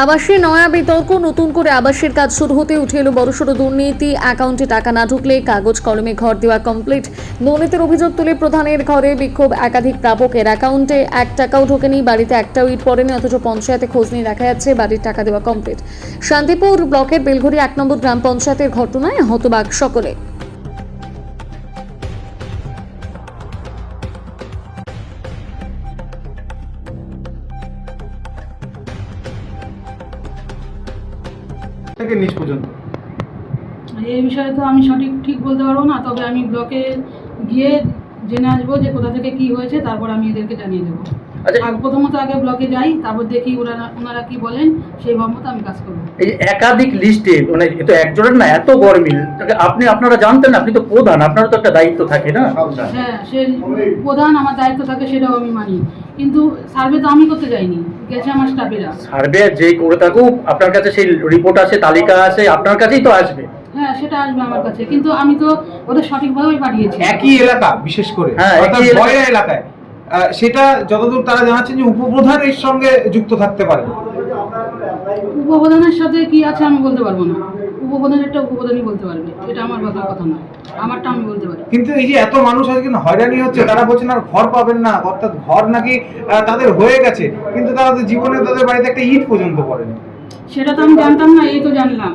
আবাসে নয়া বিতর্ক, নতুন করে আবাসের কাজ শুরু হতে উঠে এলো বড়সড় দুর্নীতি। অ্যাকাউন্টে টাকা না ঢুকলে কাগজ কলমে ঘর দেওয়া কমপ্লিট। দুর্নীতির অভিযোগ তুলে প্রধানের ঘরে বিক্ষোভ, একাধিক প্রাপকের অ্যাকাউন্টে 1 টাকাও ঢোকেনি, বাড়িতে একটাও ইট পড়েনি, অথচ পঞ্চায়েতে খোঁজ নিয়ে দেখা যাচ্ছে বাড়ির টাকা দেওয়া কমপ্লিট। শান্তিপুর ব্লকের বেলঘড়ি 1 নম্বর গ্রাম পঞ্চায়েতের ঘটনায় হতবাক সকলে। থেকে নিচ পর্যন্ত এই বিষয়ে তো আমি ঠিক বলতে পারবো না, তবে আমি ব্লকে গিয়ে জেনে আসবো যে কোথা থেকে কি হয়েছে, তারপর আমি এদেরকে জানিয়ে দেবো। প্রথমত আগে ব্লকে যাই, তারপর দেখি ওনারা কি বলেন, সেই মতো আমি কাজ করবো। এই একাধিক লিস্টে মানে এ তো একজনের না, এত গরমিল। আপনারা জানতেন, আপনি তো প্রধান, আপনারও তো একটা দায়িত্ব থাকে না? হ্যাঁ, সে প্রধান, আমার দায়িত্ব থাকে, সেটাও আমি মানি, কিন্তু সার্ভে তো আমি করতে যাইনি, গেছে আমার স্টাফেরা। সার্ভে যে করে থাকুক, আপনার কাছে সেই রিপোর্ট আছে, তালিকা আছে, আপনার কাছেই তো আসবে। হ্যাঁ, সেটা আসবে আমার কাছে, কিন্তু আমি তো ওদের সঠিকভাবেই পাঠিয়েছি। একই এলাকা, বিশেষ করে এলাকায় সেটা যতদূর তারা জানাচ্ছেন যে উপপ্রধানের সঙ্গে যুক্ত থাকতে পারে। উপপ্রধানের সাথে কি আছে আমি বলতে পারবো না, উপপ্রধানেরটা উপপ্রধানই বলতে পারবে, এটা আমার বলার কথা না, আমারটা আমি বলতে পারি। কিন্তু এই যে এত মানুষ আজকে হয়রানি হচ্ছে, তারা বলছেন আর ঘর পাবেন না, অর্থাৎ ঘর নাকি তাদের হয়ে গেছে, কিন্তু তাদের জীবনে তাদের বাড়িতে একটা ইট পর্যন্ত পড়েনি। সেটা তো আমি জানতাম না, এই তো জানলাম।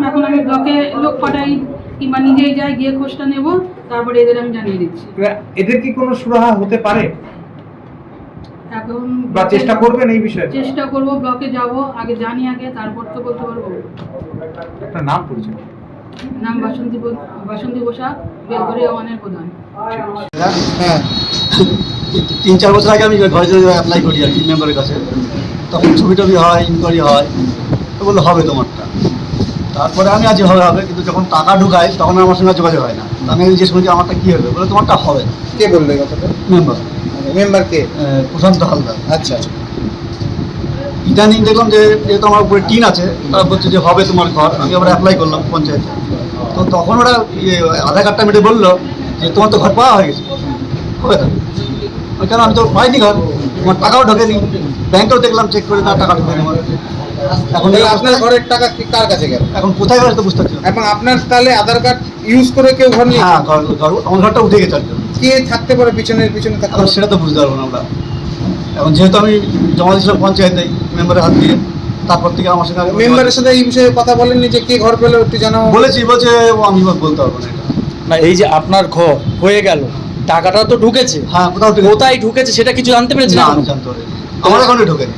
এখন আমি ব্লকে লোক পাঠাই কিংবা নিজেই যাই, গিয়ে খোঁজটা নেব, তারপরে এদের আমি জানিয়ে দিচ্ছি। এদের কি কোনো সুরাহা হতে পারে? এখন বা চেষ্টা করবেন এই বিষয়ে? চেষ্টা করব, ব্লকে যাব, আগে জানি, আগে তারপর তো বলতে পারবো। আপনার নাম পরিচয়? নাম বাসন্তী বসা, বেলঘড়ি ওয়ানের প্রধান। হ্যাঁ, 3-4 বছর আগে আমি ঘরে অ্যাপ্লাই করি আর কি মেম্বারের কাছে, তখন ছবি টবি হয়, ইনকোয়ারি হয়, তো বললো হবে তোমারটা। তারপরে আমি আজ হবে, কিন্তু যখন টাকা ঢুকাই তখন আমার সঙ্গে যোগাযোগ হয় না। আমি জিজ্ঞেস করি আমারটা কী হবে, বলে তোমারটা হবে। কে বললো এই কথাটা? মেম্বার কে? প্রশান্ত হালদার। আচ্ছা, ইদানিং দেখলাম যে যেহেতু আমার উপরে টিন আছে, তারা বলছে যে হবে তোমার ঘর। আমি আবার অ্যাপ্লাই করলাম পঞ্চায়েতে, তো তখন ওরা আধার কার্ডটা মেটে বললো যে তোমার তো ঘর পাওয়া হয়ে গেছে, হবে না। কেন, আমি তো পাইনি ঘর, তোমার টাকাও ঢোকেনি, ব্যাংকেও দেখলাম চেক করে, না টাকা ঢোকেনি আমার। এখন আপনার ঘরের টাকা কার কাছে গেল? এখন কোথায় গেছে তো বুঝতে পারছি না। এবং আপনার তাহলে আধার কার্ড ইউজ করে কেউ ঘর নিয়ে? হ্যাঁ, আমার ঘরটা উঠে গেছে। কে থাকতে পারে পিছনে থাকতে পারে? সেটা তো বুঝতে পারবো না আমরা। এখন যেহেতু আমি জমা দিয়েছিলাম পঞ্চায়েতে মেম্বারের হাত দিয়ে, তারপর থেকে আমার সঙ্গে মেম্বারের সাথে এই বিষয়ে কথা বলেননি যে কে ঘর পেলো একটু জানাও? বলছে আমি বলতে পারবো না এটা। না, এই যে আপনার ঘর হয়ে গেল, টাকাটা তো ঢুকেছে। হ্যাঁ, কোথায় ঢুকেছে সেটা কিছু জানতে পেরেছেন? না, আমি জানতে পারিনি, আমার ওখানে ঢোকেনি।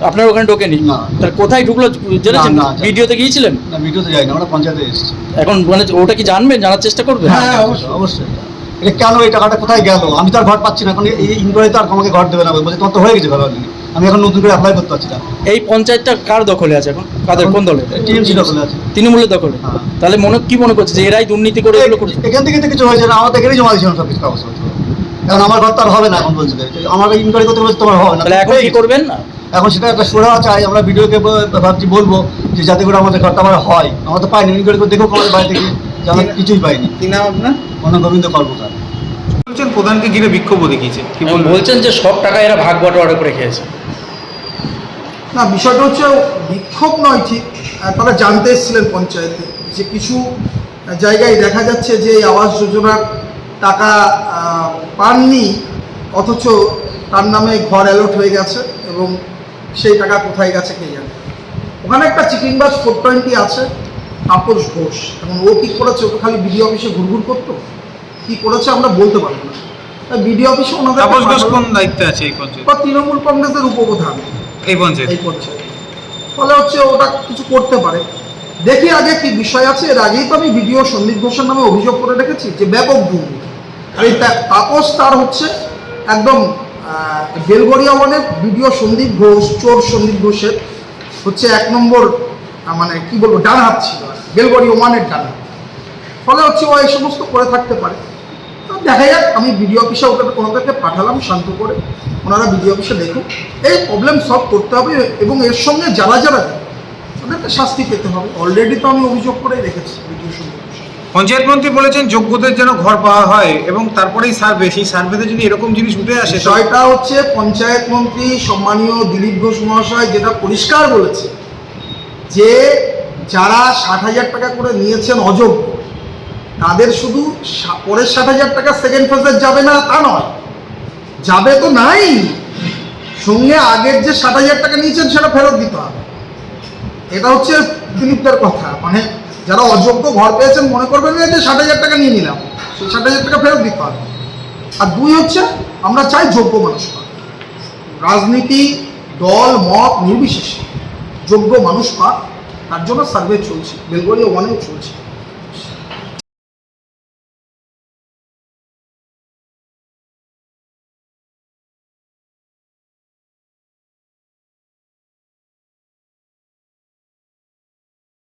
আপনার ওখানে ঢোকেনি? না। তাহলে কোথায় ঢুকলো জেনেছেন? না, ভিডিওতে গিয়েছিলেন? না, ভিডিওতে যাইনি, আমরা পঞ্চায়েতে এসেছি। এখন মানে ওটা কি জানবেন, জানার চেষ্টা করবেন? হ্যাঁ, অবশ্যই। এটা কেন, এই টাকাটা কোথায় গেল? আমি তো আর ঘর পাচ্ছি না, এখন এই ইনকোয়ারি তো আর আমাকে ঘর দেবে না, বলছে তোমার তো হয়ে গেছে ঘর অলরেডি। আমি এখন নতুন করে অ্যাপ্লাই করতে পারছি না। এই পঞ্চায়েতটা কার দখলে আছে এখন? কাদের, কোন দলে? টিএমসি দখলে আছে। তৃণমূলের দখলে? হ্যাঁ। তাহলে কি মনে করছে যে এরাই দুর্নীতি করে এগুলো করেছে? এখান থেকে তো কিছু হয়েছে না, আমাদের এখানেই জমা দিয়েছিলাম সব কিছু কাগজপত্র। এখন আমার ঘর তো আর হবে না, এখন বলছে আমার ইনকোয়ারি করতে বলছে তোমার হবে না। তাহলে এখন কি করবেন? এখন সেটা একটা সুরাহা চাই, আমরা ভিডিওকে ভাবছি বলবো যে যাতে করে আমাদের ঘরটা আমার হয়। আমরা তো পাইনি, ইনকোয়ারি করে দেখো আমাদের বাড়ি থেকে যে আমরা কিছুই পাইনি। কি নাম আপনার? গোবিন্দ কর্মকার। বলছেন প্রধানকে ঘিরে বিক্ষোভ দেখিয়েছে, কি বলছেন যে সব টাকা এরা ভাগ বাটোয়ারা করে খেয়েছে। না, বিষয়টা হচ্ছে বিক্ষোভ নয় ঠিক, তারা জানতে এসেছিলেন পঞ্চায়েতে যে কিছু জায়গায় দেখা যাচ্ছে যে এই আবাস যোজনার টাকা পাননি, অথচ তার নামে ঘর অ্যালট হয়ে গেছে এবং সেই টাকা কোথায় গেছে কে জানে। ওখানে একটা চিটিংবাজ 420 আছে, তাপস ঘোষ। এবং ও কী করেছে, ওকে খালি বিডিও অফিসে ঘুরঘুর করতো, কী করেছে আমরা বলতে পারবো না। বিডিও অফিসে ওনাদের কোন দায়িত্বে আছে এই পঞ্চায়েত? তৃণমূল কংগ্রেসের উপপ্রধান এই পঞ্চায়েত। ফলে হচ্ছে ওটা কিছু করতে পারে। দেখি আগে কি বিষয় আছে। এর আগেই তো আমি ভিডিও সন্দীপ ঘোষের নামে অভিযোগ করে রেখেছি যে ব্যাপক দুর্নীতি। আর এই তাপস তার হচ্ছে একদম বেলঘড়িয়া ওয়ানের ভিডিও সন্দীপ ঘোষ, চোর সন্দীপ ঘোষের হচ্ছে 1 নম্বর মানে কি বলবো ডান হাত ছিল, বেলঘড়িয়া ওয়ানের ডান হাত। ফলে হচ্ছে ও এই সমস্ত করে থাকতে পারে। তো দেখা যাক, আমি বিডিও অফিসে ওনাদেরকে পাঠালাম শান্ত করে, ওনারা বিডিও অফিসে দেখুন। এই প্রবলেম সলভ করতে হবে এবং এর সঙ্গে যারা ওদেরকে শাস্তি পেতে হবে। অলরেডি তো আমি অভিযোগ করে রেখেছি ভিডিও সঙ্গে। পঞ্চায়েত মন্ত্রী বলেছেন যোগ্যদের যেন ঘর পাওয়া হয় এবং তারপরেই সার্ভে, সেই সার্ভেতে যদি এরকম জিনিস উঠে আসে তো বিষয়টা হচ্ছে পঞ্চায়েত মন্ত্রী সম্মানীয় দিলীপ ঘোষ মহাশয় যেটা পরিষ্কার বলেছে যে যারা 60,000 টাকা করে নিয়েছেন অযোগ্য, তাদের শুধু পরের 60,000 টাকা সেকেন্ড ফেজে যাবে না তা নয়, যাবে তো নাই, সঙ্গে আগের যে 60,000 টাকা নিয়েছেন সেটা ফেরত দিতে হবে। এটা হচ্ছে দিলীপদের কথা, মানে যারা অযোগ্য ঘর পেয়েছেন মনে করবেন না যে 60,000 টাকা নিয়ে নিলাম, সেই 60,000 টাকা ফেরত দিতে হবে। আর দুই হচ্ছে আমরা চাই যোগ্য মানুষ পাক, রাজনীতি দল মত নির্বিশেষে যোগ্য মানুষ পাক, তার জন্য সার্ভে চলছে, বেলগড়িয়া 1-এও চলছে।